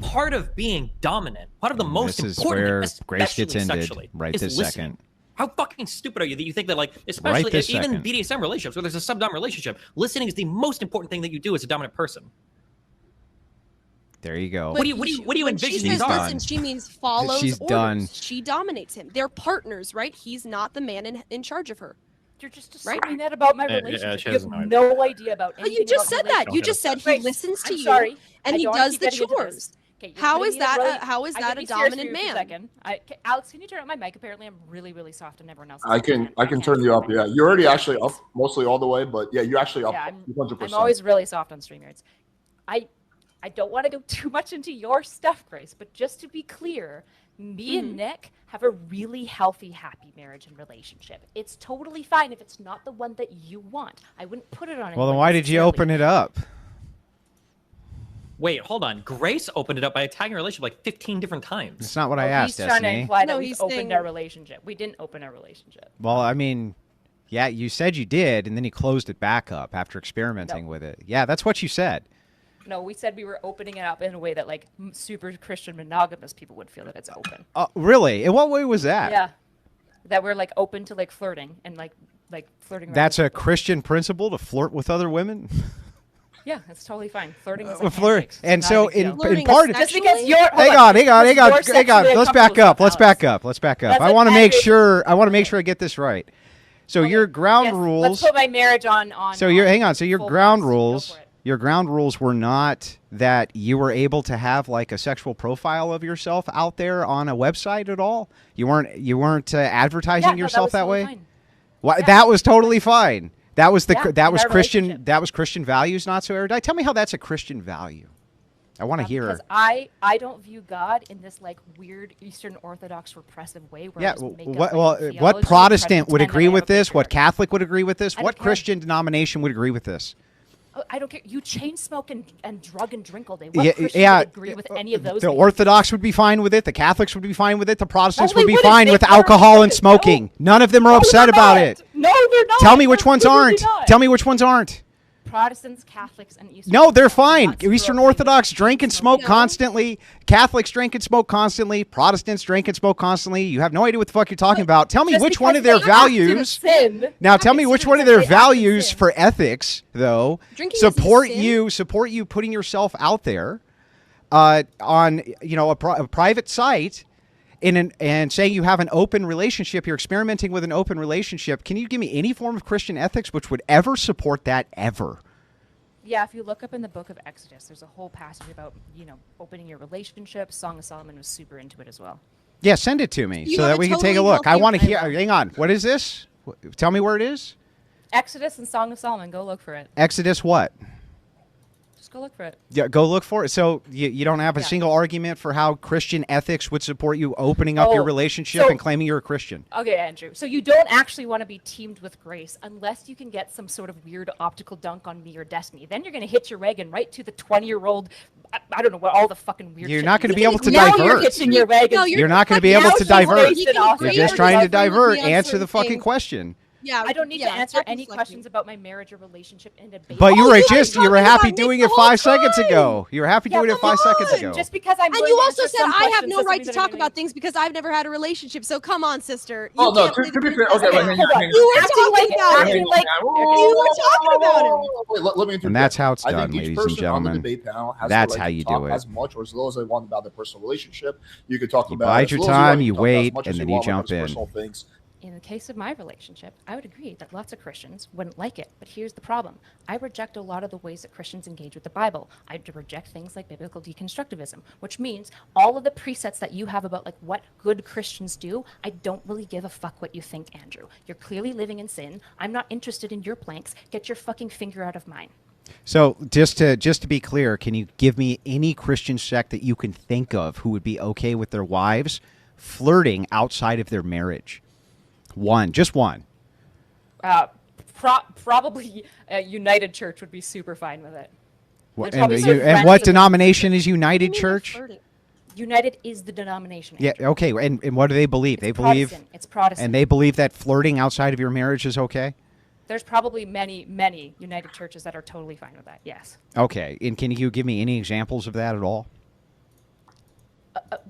part of being dominant, part of the most this important, is where Grace gets ended sexually, right is this listening. second. How fucking stupid are you that you think that, like, especially Right this even second. BDSM relationships, where there's a sub-dom relationship, listening is the most important thing that you do as a dominant person. There you go. What do you envision? She says listen, she means follows She's orders. done. She dominates him. They're partners, right? He's not the man in charge of her. You're just assuming that about my relationship. she You has have no idea about anything. You just said that. You just said he listens to you, and he does the chores. Okay, how is that? How is that a dominant man? Alex, can you turn on my mic? Apparently, I'm really, really soft, and everyone else. I can turn you up. Yeah, you're already actually up mostly all the way, but yeah, you're actually up. Yeah, 100%. I'm always really soft on StreamYards. I don't want to go too much into your stuff, Grace, but just to be clear, me and Nick have a really healthy, happy marriage and relationship. It's totally fine if it's not the one that you want. I wouldn't put it on. Well, then why did you open it up? Wait, hold on. Grace opened it up by attacking her relationship like 15 different times. That's not what I asked, He's trying to Destiny. imply that we opened our relationship. We didn't open our relationship. Well, I mean, yeah, you said you did, and then you closed it back up after experimenting with it. Yeah, that's what you said. No, we said we were opening it up in a way that, like, super Christian monogamous people would feel that it's open. Really? In what way was that? Yeah, that we're like open to like flirting and like flirting. That's a Christian principle, to flirt with other women. Yeah, that's totally fine. Flirting is like handshakes. And so in Flirting part, just because you're hang on. Let's back up. I want to make sure I get this right. So your ground rules. Let's put my marriage on. So hang on. So your ground rules. Your ground rules were not that you were able to have like a sexual profile of yourself out there on a website at all. You weren't advertising yourself that way. Fine. Well, that was totally fine. That was Christian. relationship. That was Christian values, not so erudite. Tell me how that's a Christian value. I want to hear. Because I don't view God in this like weird Eastern Orthodox repressive way. Where what Protestant would agree with this? What Catholic would agree with this? What Christian denomination would agree with this? I don't care. You chain smoke and drug and drink all day. What Christian would agree with any of those? The Orthodox would be fine with it. The Catholics would be fine with it. The Protestants would be fine with alcohol and smoking. None of them are upset about it. No, they're not. Tell me which ones aren't. Tell me which ones aren't. Protestants, Catholics, and Eastern. No, they're fine. Eastern Orthodox drink and smoke constantly. Catholics drink and smoke constantly. Protestants drink and smoke constantly. You have no idea what the fuck you're talking about. Tell me which one of their values. Now, tell me which one of their values for ethics, though, support you putting yourself out there on a private site. And saying you have an open relationship, you're experimenting with an open relationship. Can you give me any form of Christian ethics which would ever support that ever? Yeah, if you look up in the book of Exodus, there's a whole passage about, opening your relationship. Song of Solomon was super into it as well. Yeah, send it to me so that we can take a look. I want to hear. Hang on. What is this? Tell me where it is. Exodus and Song of Solomon. Go look for it. Exodus what? Just go look for it. Yeah, go look for it. So you don't have a single argument for how Christian ethics would support you opening up your relationship and claiming you're a Christian. Okay, Andrew. So you don't actually want to be teamed with Grace unless you can get some sort of weird optical dunk on me or Destiny. Then you're going to hit your wagon right to the 20-year-old. I don't know what all the fucking weird. You're not going to be able to divert. You're hitching your wagon. You're not going to be able to divert. You're just trying to divert. Answer the fucking question. Yeah, I don't need to answer any questions about my marriage or relationship in a debate. But you were happy doing it 5 seconds ago. You were happy doing it 5 seconds ago. Just because I'm. And you also said I have no right to talk about things because I've never had a relationship. So come on, sister. Oh no, to be fair, okay, you were talking about it. Let me introduce. And that's how it's I done, think each ladies and person on the gentlemen. debate panel has That's the right how to you talk do it. as much or as little as they want about their personal relationship. You could talk You about bide your time, you wait, and then you jump in. Things. In the case of my relationship, I would agree that lots of Christians wouldn't like it. But here's the problem. I reject a lot of the ways that Christians engage with the Bible. I reject things like biblical deconstructivism, which means all of the presets that you have about like what good Christians do, I don't really give a fuck what you think, Andrew. You're clearly living in sin. I'm not interested in your planks. Get your fucking finger out of mine. So just to be clear, can you give me any Christian sect that you can think of who would be okay with their wives flirting outside of their marriage? Just one. Probably United Church would be super fine with it. And what denomination is United Church? United is the denomination. Yeah, okay. And what do they believe? It's Protestant. And they believe that flirting outside of your marriage is okay? There's probably many United Churches that are totally fine with that, yes. Okay. And can you give me any examples of that at all?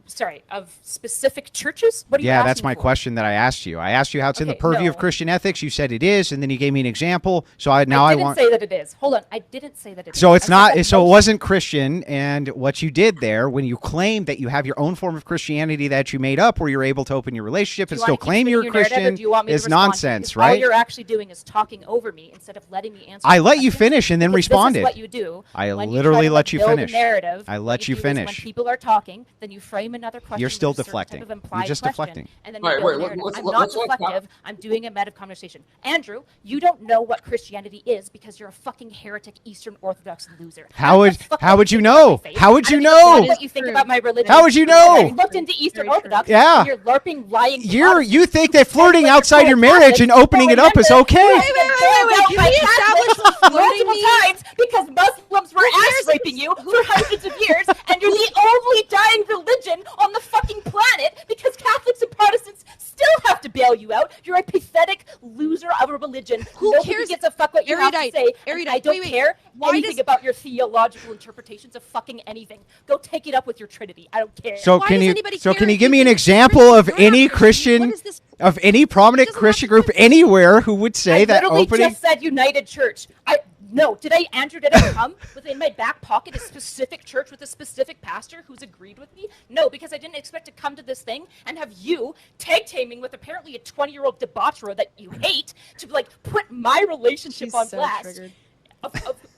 sorry, of specific churches? What are you Yeah, asking that's my for? question that I asked you. I asked you how it's in the Okay, purview of no. Christian ethics. You said it is, and then you gave me an example. So I I didn't want. say that it is. Hold on. I didn't say that it is. So it's I said not. that So it most- wasn't Christian. And what you did there, when you claim that you have your own form of Christianity that you made up, where you're able to open your relationship Do and you still wanna keep claim spinning you're a your narrative, or Christian, do you want me to is respond to you? nonsense, Because all right? you're actually doing is talking over me instead of letting me answer. I the let you question, finish and then because responded. This is what you do. I when literally you try to, let you build a finish. narrative, I what let you do is when finish. people are talking, then you frame another question. You're still with a certain type deflecting. of You're implied just question, deflecting. And then All you right, build a wait, narrative. let's- I'm let's not let Kyle- deflective. I'm doing a meta conversation. Andrew, you don't know what Christianity is because you're a fucking heretic Eastern Orthodox loser. How would you know? How would you I know? don't what you think about my religion. How would you know? I looked into Eastern Orthodox. Yeah. And you're LARPing, lying. You think that Protestants flirting who outside your marriage and opening it up is okay? Wait. Can we establish what flirting multiple means? times because Muslims were ass raping you for hundreds of years, and you're the only dying religion on the fucking planet because Catholics and Protestants still have to bail you out. You're a pathetic loser of a religion. Who Nobody cares? gives a fuck what you have to Erudite, say. and erudite, I don't wait. care Why anything does- about your theological interpretations of fucking anything. Go take it up with your Trinity. I don't care. So Why can does you anybody so care can you if give you me an think example Christian- of you're not any Christian. What Christian is this? of any prominent doesn't Christian have to group anywhere who would say I that literally opening just said United Church. Andrew, did I come within my back pocket a specific church with a specific pastor who's agreed with me? No, because I didn't expect to come to this thing and have you tag-teaming with apparently a 20-year-old debaucher that you hate to like put my relationship She's on so blast. triggered.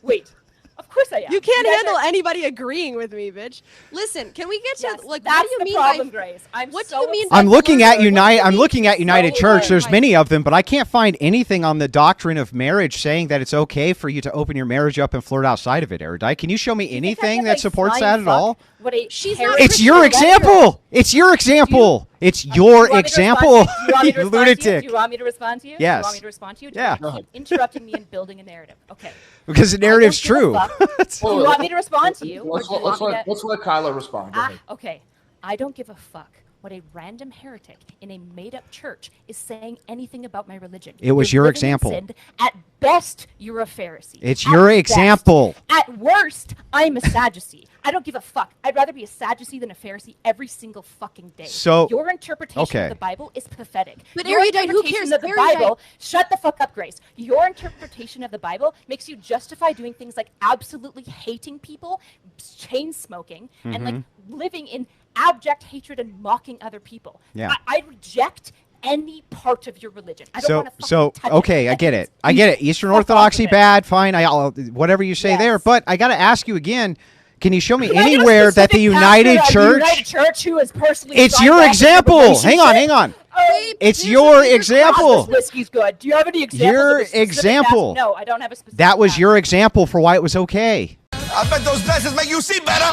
Wait, of course I am. You can't guys handle are- anybody agreeing with me, bitch. Listen, can we get to Yes, like that's what do you the mean problem, by Grace. I'm what do so you mean upset. by I'm looking at flirting? United. What do I'm you looking mean at United so Church. There's hard? many of them, but I can't find anything on the doctrine of marriage saying that it's okay for you to open your marriage up and flirt outside of it. Erudite, can you show me You think I anything give that a supports flying that at fuck all? what a She's not heretic It's your Christian example. It's your example. It's Do you your want me to example. respond to you? Do you want me to You respond to you? lunatic. Do you want me to respond to you? Yes. Do you want me to respond to you? Do Yeah. you keep interrupting me and building a narrative. Okay. Because the I don't narrative's give a true. fuck. Do you want me to respond to you? or Let's do you want me to- let's let Kyla respond. Go ahead. Okay. I don't give a fuck what a random heretic in a made-up church is saying anything about my religion. It was You're your living in example. sin. At best, you're a Pharisee. It's At your best. example. At worst, I'm a Sadducee. I don't give a fuck. I'd rather be a Sadducee than a Pharisee every single fucking day. So- your interpretation okay. of the Bible is pathetic. But Your erudite, who interpretation cares? of the Erudite. Bible, shut the fuck up, Grace. Your interpretation of the Bible makes you justify doing things like absolutely hating people, chain smoking, and like living in abject hatred and mocking other people. Yeah. I reject any part of your religion. I don't So, wanna fucking so touch okay, it. I get it. It's I get it. Eastern fuck off Orthodoxy with it. bad, fine. I'll whatever you say there. Yes. But I got to ask you again. Can you show me Can I get a anywhere that the specific United pastor at Church? United Church who is personally It's signed your off on the example. Hang on, relationship? hang on. Oh, It's Here's your the bigger example. this whiskey's good. Do you have any examples? Your of a specific example. pastor? No, I don't have a specific. That was pastor. your example for why it was okay. I bet those glasses make you see better.